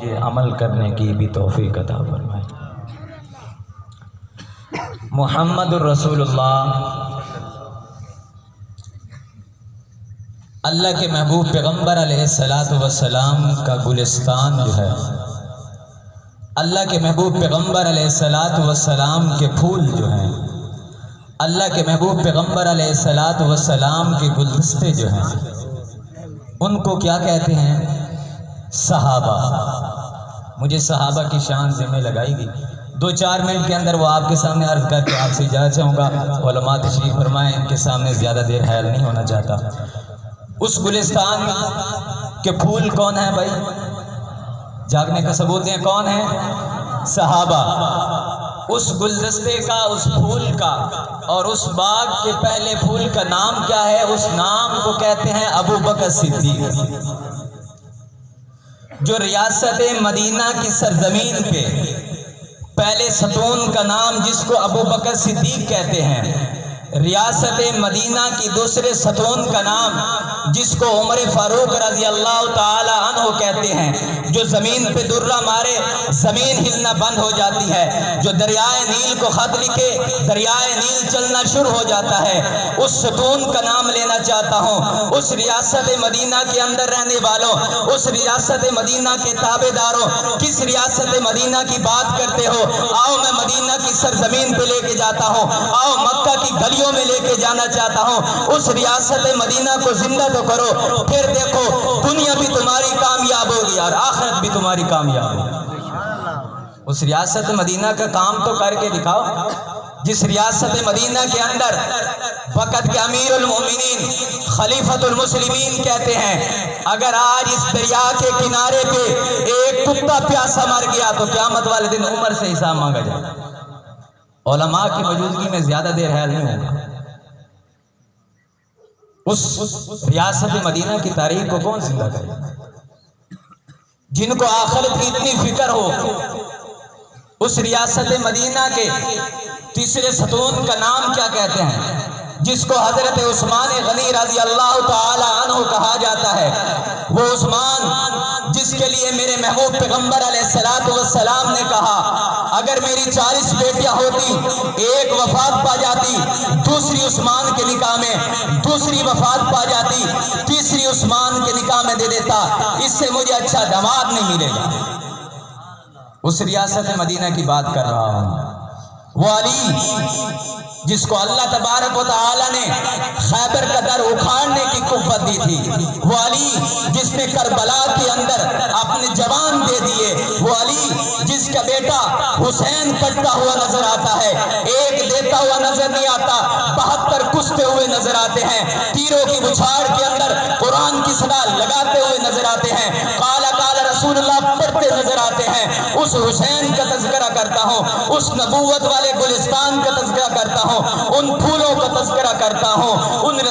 مجھے عمل کرنے کی بھی توفیق عطا فرمائے۔ محمد الرسول اللہ، اللہ کے محبوب پیغمبر علیہ السلام کا گلستان جو ہے، اللہ کے محبوب پیغمبر علیہ السلام کے پھول جو ہیں، اللہ کے محبوب پیغمبر علیہ السلام کے گلدستے جو ہیں، ان کو کیا کہتے ہیں؟ صحابہ۔ مجھے صحابہ کی شان ذمہ لگائی گئی، 2-4 منٹ کے اندر وہ آپ کے سامنے عرض کر کے آپ سے اجازت چاہوں گا۔ علماء تشریف فرمائیں، ان کے سامنے زیادہ دیر حائل نہیں ہونا چاہتا۔ اس گلستان کے پھول کون ہیں بھائی؟ جاگنے کا ثبوت دیں، کون ہیں؟ صحابہ۔ اس گلدستے کا، اس پھول کا اور اس باغ کے پہلے پھول کا نام کیا ہے؟ اس نام کو کہتے ہیں ابو بکر صدیق، جو ریاست مدینہ کی سرزمین پہ پہلے ستون کا نام جس کو ابو بکر صدیق کہتے ہیں، ریاست مدینہ کی دوسرے ستون کا نام جس کو عمر فاروق رضی اللہ تعالی عنہ کہتے ہیں، جو زمین پہ درہ مارے زمین ہلنا بند ہو جاتی ہے، جو دریائے نیل کو خط لکھے دریائے نیل چلنا شروع ہو جاتا ہے، اس ستون کا نام لینا چاہتا ہوں۔ اس ریاست مدینہ کے اندر رہنے والوں، اس ریاست مدینہ کے تابع داروں، کس ریاست مدینہ کی بات کرتے ہو؟ آؤ میں مدینہ کی سرزمین پہ لے کے جاتا ہوں، آؤ مکہ کی گلیوں میں لے کے جانا چاہتا ہوں۔ اس ریاست مدینہ کو زندہ تو کرو، پھر دیکھو دنیا بھی تمہاری کامیاب ہوگی اور آخرت بھی تمہاری کامیاب ہوگی۔ اس ریاست مدینہ کا کام تو کر کے دکھاؤ، جس ریاست مدینہ کے اندر وقت کے امیر المومنین خلیفۃ المسلمین کہتے ہیں اگر آج اس دریا کے کنارے پہ ایک کتا پیاسا مر گیا تو قیامت والے دن عمر سے حساب مانگا جائے۔ علماء کی موجودگی میں زیادہ دیر حائل نہیں ہوگا۔ اس ریاست مدینہ کی تاریخ کو کون زندہ کرے؟ جن کو آخرت کی اتنی فکر ہو، اس ریاست مدینہ کے تیسرے ستون کا نام کیا کہتے ہیں؟ جس کو حضرت عثمان غنی رضی اللہ تعالی عنہ کہا جاتا ہے، وہ عثمان جس کے لیے میرے محبوب پیغمبر علیہ السلام نے کہا اگر میری 40 بیٹیاں ہوتی، ایک وفات پا جاتی، دوسری عثمان کے نکاح میں، دوسری وفات پا جاتی، تیسری عثمان کے نکاح میں دے دیتا، اس سے مجھے اچھا داماد نہیں ملے گا۔ اس ریاست مدینہ کی بات کر رہا ہوں۔ وہ علی جس کو اللہ تبارک و تعالی نے خیبر کا در اکھاڑنے کی قوت دی تھی، وہ علی جس نے کربلا کے اندر اپنے جوان دے دیے، وہ علی جس کا بیٹا حسین کٹتا ہوا نظر آتا ہے، ایک دیتا ہوا نظر نہیں آتا، 72 کشتے ہوئے نظر آتے ہیں، تیروں کی بچھاڑ کے اندر قرآن کی صدا لگاتے ہوئے نظر آتے ہیں، قال رسول اللہ پڑھتے نظر آتے ہیں۔ اس حسین کا تذکرہ کرتا ہوں، اس نبوت والے گلستان کا تذکرہ کرتا ہوں، ان پھولوں کا تذکرہ کرتا ہوں، ان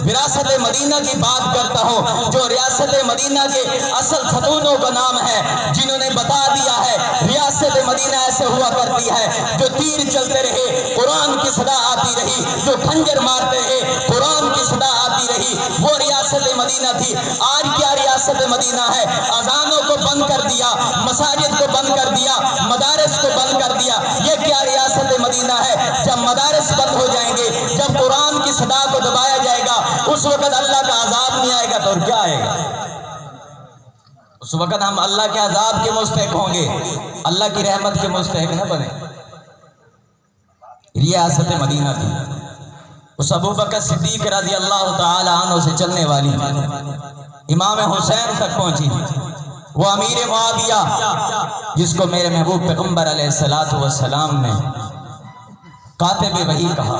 وراثت مدینہ کی بات کرتا ہوں جو ریاست مدینہ کے اصل ستونوں کا نام ہے، جنہوں نے بتا دیا ہے ریاست مدینہ ایسے ہوا کرتی ہے جو تیر چلتے رہے قرآن کی صدا آتی رہی، جو خنجر مارتے رہے قرآن کی صدا آتی رہی، وہ ریاست مدینہ تھی۔ آج کیا ریاست مدینہ ہے؟ اذانوں کو بند کر دیا، مساجد کو بند کر دیا، مدارس کو بند کر دیا۔ یہ کیا ریاست مدینہ ہے؟ جب مدارس بند ہو جائیں گے، جب قرآن کی صدا کو دبایا جائے گا، اس وقت اللہ کا عذاب نہیں آئے گا تو اور کیا آئے گا؟ اس وقت ہم اللہ کے عذاب کے مستحق ہوں گے، اللہ کی رحمت کے مستحق نہ بنے۔ ریاست مدینہ تھی، اس ابو بکر صدیق رضی اللہ تعالی عنہ سے چلنے والی امام حسین تک پہنچی، وہ امیر معاویہ جس کو میرے محبوب پیغمبر علیہ السلام نے کاتب وحی کہا،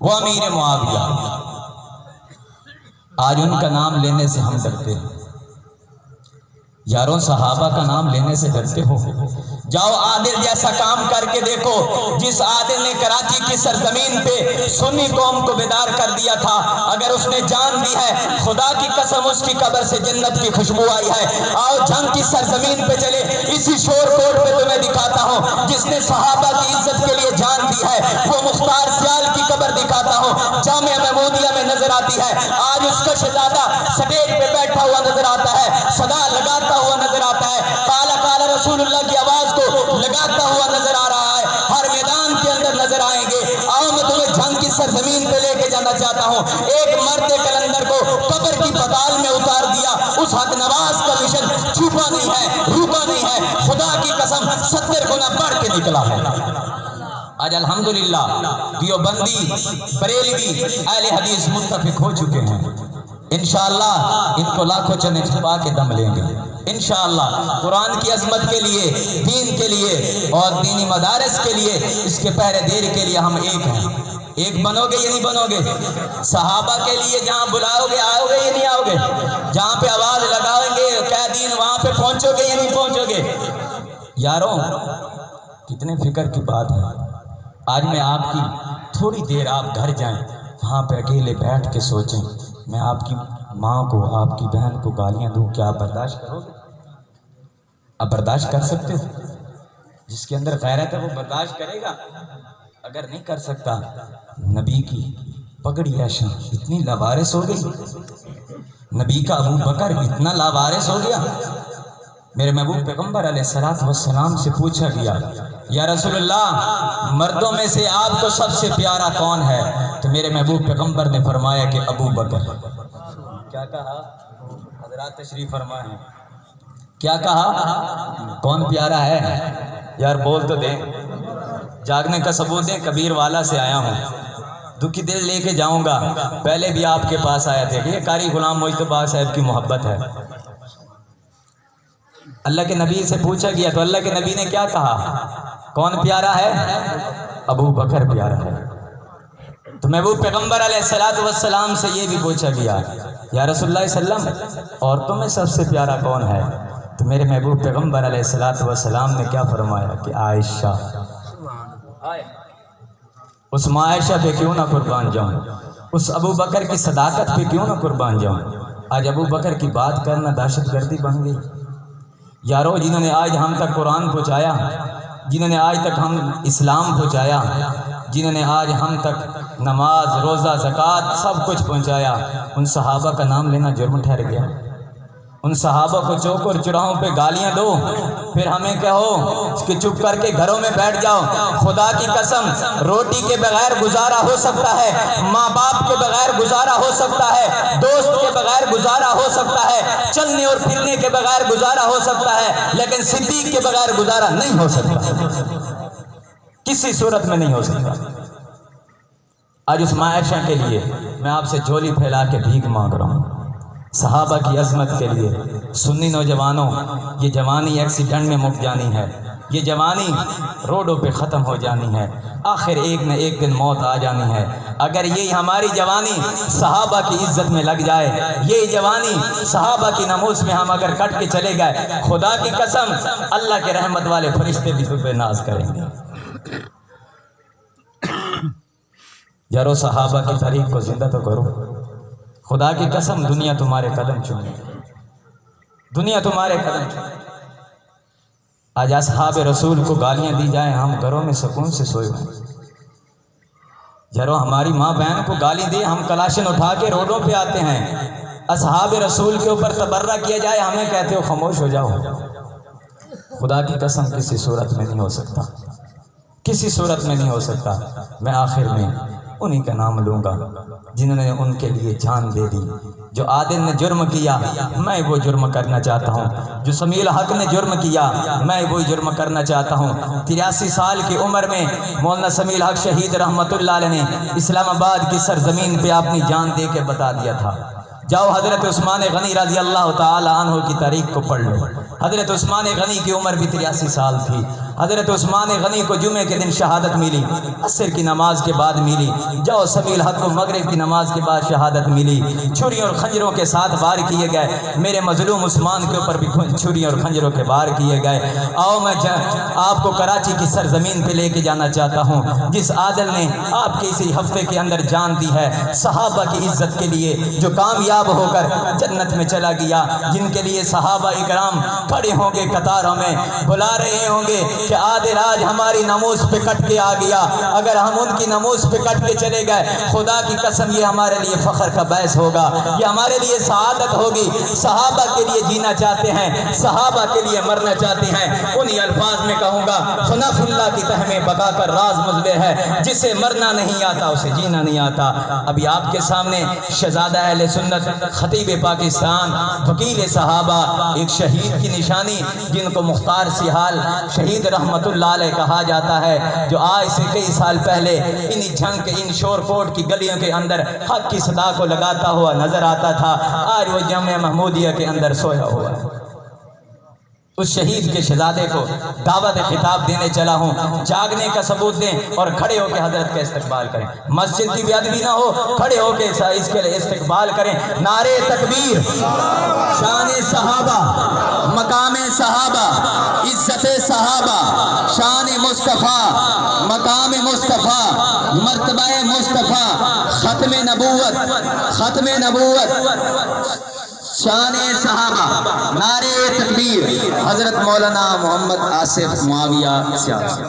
وہ امیر معاویہ۔ آج ان کا نام لینے سے ہم ڈرتے ہیں، یاروں صحابہ کا نام لینے سے ڈرتے ہو؟ جاؤ عادل جیسا کام کر کے دیکھو، جس عادل نے کراچی کی سرزمین پہ سنی قوم کو بیدار کر دیا تھا، اگر اس نے جان دی ہے خدا کی قسم اس کی قبر سے جنت کی خوشبو آئی ہے۔ آؤ جنگ کی سرزمین پہ چلے، اسی شور کوٹ پہ تمہیں دکھاتا ہوں جس نے صحابہ کی عزت کے لیے جان دی ہے، وہ مختار سیال کی قبر دکھاتا ہوں، جامعہ محمودیہ میں نظر آتی ہے۔ آج اس کا شہزادہ سٹیج پہ بیٹھا ہوا نظر آتا ہے، صدا لگاتا ہوا نظر آتا ہے، نکلا ہے۔ آج الحمدللہ دیوبندی بریلوی اہل حدیث متفق ہو چکے ہیں، انشاءاللہ ان کو لاکھوں چنے چھپا کے دم لیں گے انشاءاللہ۔ قرآن کی عظمت کے لیے، دین کے لیے اور دینی مدارس کے لیے، اس کے پہرے دیر کے لیے ہم ایک ہیں۔ ایک بنو گے یا نہیں بنو گے؟ صحابہ کے لیے جہاں بلاؤ گے آؤ گے یا نہیں آؤ گے؟ جہاں پہ آواز لگاؤیں گے کہ دین وہاں پہ پہنچو گے یا نہیں پہنچو گے؟ یاروں کتنے فکر کی بات ہے۔ آج میں آپ کی تھوڑی دیر آپ گھر جائیں، وہاں پہ اکیلے بیٹھ کے سوچیں، میں آپ کی ماں کو، آپ کی بہن کو گالیاں دوں، کیا آپ برداشت کرو گے؟ آپ برداشت کر سکتے ہو؟ جس کے اندر غیرت ہے وہ برداشت کرے گا؟ اگر نہیں کر سکتا، نبی کی پگڑی ایشا اتنی لاوارث ہو گئی، نبی کا ابو بکر اتنا لاوارث ہو گیا۔ میرے محبوب پیغمبر علیہ السلام سے پوچھا گیا، یا رسول اللہ مردوں میں سے آپ کو سب سے پیارا کون ہے؟ تو میرے محبوب پیغمبر نے فرمایا کہ ابو بکر۔ کیا کہا؟ حضرات تشریف فرمائیں، کیا کہا؟ کون پیارا ہے؟ یار بول تو دیں، جاگنے کا ثبوت دیں۔ کبیر والا سے آیا ہوں، دکھی دل لے کے جاؤں گا۔ پہلے بھی آپ کے پاس آیا تھے کہ یہ قاری غلام مجتبیٰ صاحب کی محبت ہے۔ اللہ کے نبی سے پوچھا گیا تو اللہ کے نبی نے کیا کہا؟ کون پیارا ہے؟ ابو بکر پیارا ہے۔ تو محبوب پیغمبر علیہ السلام سے یہ بھی پوچھا گیا، یا رسول اللہ صلی اللہ علیہ وسلم عورتوں میں سب سے پیارا کون ہے؟ تو میرے محبوب پیغمبر علیہ السلام نے کیا فرمایا کہ عائشہ۔ اس ماں عائشہ پہ کیوں نہ قربان جاؤں، اس ابو بکر کی صداقت پہ کیوں نہ قربان جاؤں۔ آج ابو بکر کی بات کرنا دہشت گردی بن گئی۔ یارو جنہوں نے آج ہم تک قرآن پہنچایا، جنہوں نے آج تک ہم اسلام پہنچایا، جنہوں نے آج ہم تک نماز روزہ زکوٰۃ سب کچھ پہنچایا، ان صحابہ کا نام لینا جرم ٹھہر گیا۔ ان صحابہ کو چوک اور چراہوں پہ گالیاں دو، پھر ہمیں کہو کہ چپ کر کے گھروں میں بیٹھ جاؤ۔ خدا کی قسم روٹی کے بغیر گزارا ہو سکتا ہے، ماں باپ کے بغیر گزارا ہو سکتا ہے، دوست کے بغیر گزارا ہو سکتا ہے، چلنے اور پھرنے کے بغیر گزارا ہو سکتا ہے، لیکن صدیق کے بغیر گزارا نہیں ہو سکتا، کسی صورت میں نہیں ہو سکتا۔ آج اس ماں عائشہ کے لیے میں آپ سے جھولی پھیلا کے بھیک مانگ رہا ہوں، صحابہ کی عظمت کے لیے۔ سنی نوجوانوں، یہ جوانی ایکسیڈنٹ میں مک جانی ہے، یہ جوانی روڈوں پہ ختم ہو جانی ہے، آخر ایک نہ ایک دن موت آ جانی ہے۔ اگر یہ ہماری جوانی صحابہ کی عزت میں لگ جائے، یہ جوانی صحابہ کی ناموس میں ہم اگر کٹ کے چلے گئے، خدا کی قسم اللہ کے رحمت والے فرشتے بھی تم پہ ناز کریں گے۔ یارو صحابہ کی تاریخ کو زندہ تو کرو، خدا کی قسم دنیا تمہارے قدم چومے، دنیا تمہارے قدم چومے۔ آج اصحاب رسول کو گالیاں دی جائیں، ہم گھروں میں سکون سے سوئے ہوئے۔ یارو ہماری ماں بہن کو گالی دی، ہم کلاشن اٹھا کے روڈوں پہ آتے ہیں۔ اصحاب رسول کے اوپر تبرہ کیا جائے، ہمیں کہتے ہو خاموش ہو جاؤ۔ خدا کی قسم کسی صورت میں نہیں ہو سکتا، کسی صورت میں نہیں ہو سکتا۔ میں آخر میں انہی کا نام لوں گا جنہوں نے ان کے لیے جان دے دی۔ جو عادل نے جرم کیا، میں وہ جرم کرنا چاہتا ہوں۔ جو سمیع الحق نے جرم کیا، میں وہی جرم کرنا چاہتا ہوں۔ 83 سال کی عمر میں مولانا سمیع الحق شہید رحمت اللہ علیہ نے اسلام آباد کی سرزمین پہ اپنی جان دے کے بتا دیا تھا۔ جاؤ حضرت عثمان غنی رضی اللہ تعالی عنہ کی تاریخ کو پڑھ لو۔ حضرت عثمان غنی کی عمر بھی 83 سال تھی۔ حضرت عثمان غنی کو جمعے کے دن شہادت ملی، عصر کی نماز کے بعد ملی۔ جاؤ سمیع الحق کو مغرب کی نماز کے بعد شہادت ملی۔ چھری اور خنجروں کے ساتھ وار کیے گئے، میرے مظلوم عثمان کے اوپر بھی چھری اور خنجروں کے وار کیے گئے۔ آؤ میں آپ کو کراچی کی سرزمین پہ لے کے جانا چاہتا ہوں، جس عادل نے آپ کے اسی ہفتے کے اندر جان دی ہے صحابہ کی عزت کے لیے، جو کامیاب ہو کر جنت میں چلا گیا، جن کے لیے صحابہ اکرام کھڑے ہوں گے قطاروں میں، بلا رہے ہوں گے کہ عادل آج ہماری ناموس پہ کٹ کے آ گیا۔ اگر ہم ان کی ناموس پہ کٹ کے چلے گئے، خدا کی قسم یہ ہمارے لیے فخر کا باعث ہوگا، یہ ہمارے لیے سعادت ہوگی۔ صحابہ کے لیے جینا چاہتے ہیں، صحابہ کے لیے مرنا چاہتے ہیں، انہی الفاظ میں کہوں گا، خنف اللہ کی تہ میں بقا کر راز مزبے ہے، جسے مرنا نہیں آتا اسے جینا نہیں آتا۔ ابھی آپ کے سامنے شہزادہ اہل سنت خطیب پاکستان، وکیل صحابہ، ایک شہید کی نشانی جن کو مختار سیحال شہید رحمت اللہ علیہ کہا جاتا ہے، جو آج سے کئی سال پہلے انہی جھنگ کے ان شور کوٹ کی گلیوں کے اندر حق کی صدا کو لگاتا ہوا نظر آتا تھا، آج وہ جامعہ محمودیہ کے اندر سویا ہوا ہے۔ اس شہید کے شہزادے کو دعوت خطاب دینے چلا ہوں، جاگنے کا ثبوت دیں اور کھڑے ہو کے حضرت کا استقبال کریں۔ مسجد کی بے ادبی نہ ہو، کھڑے ہو کے اس کے لیے استقبال کریں۔ نعرے تکبیر، شان صحابہ، مقام صحابہ، عزت صحابہ، شان مصطفیٰ، مقام مصطفیٰ، مرتبہ مصطفیٰ، ختم نبوت، ختم نبوت، شان صحابہ، نعرے تکبیر۔ حضرت مولانا محمد آصف معاویہ سیاسی۔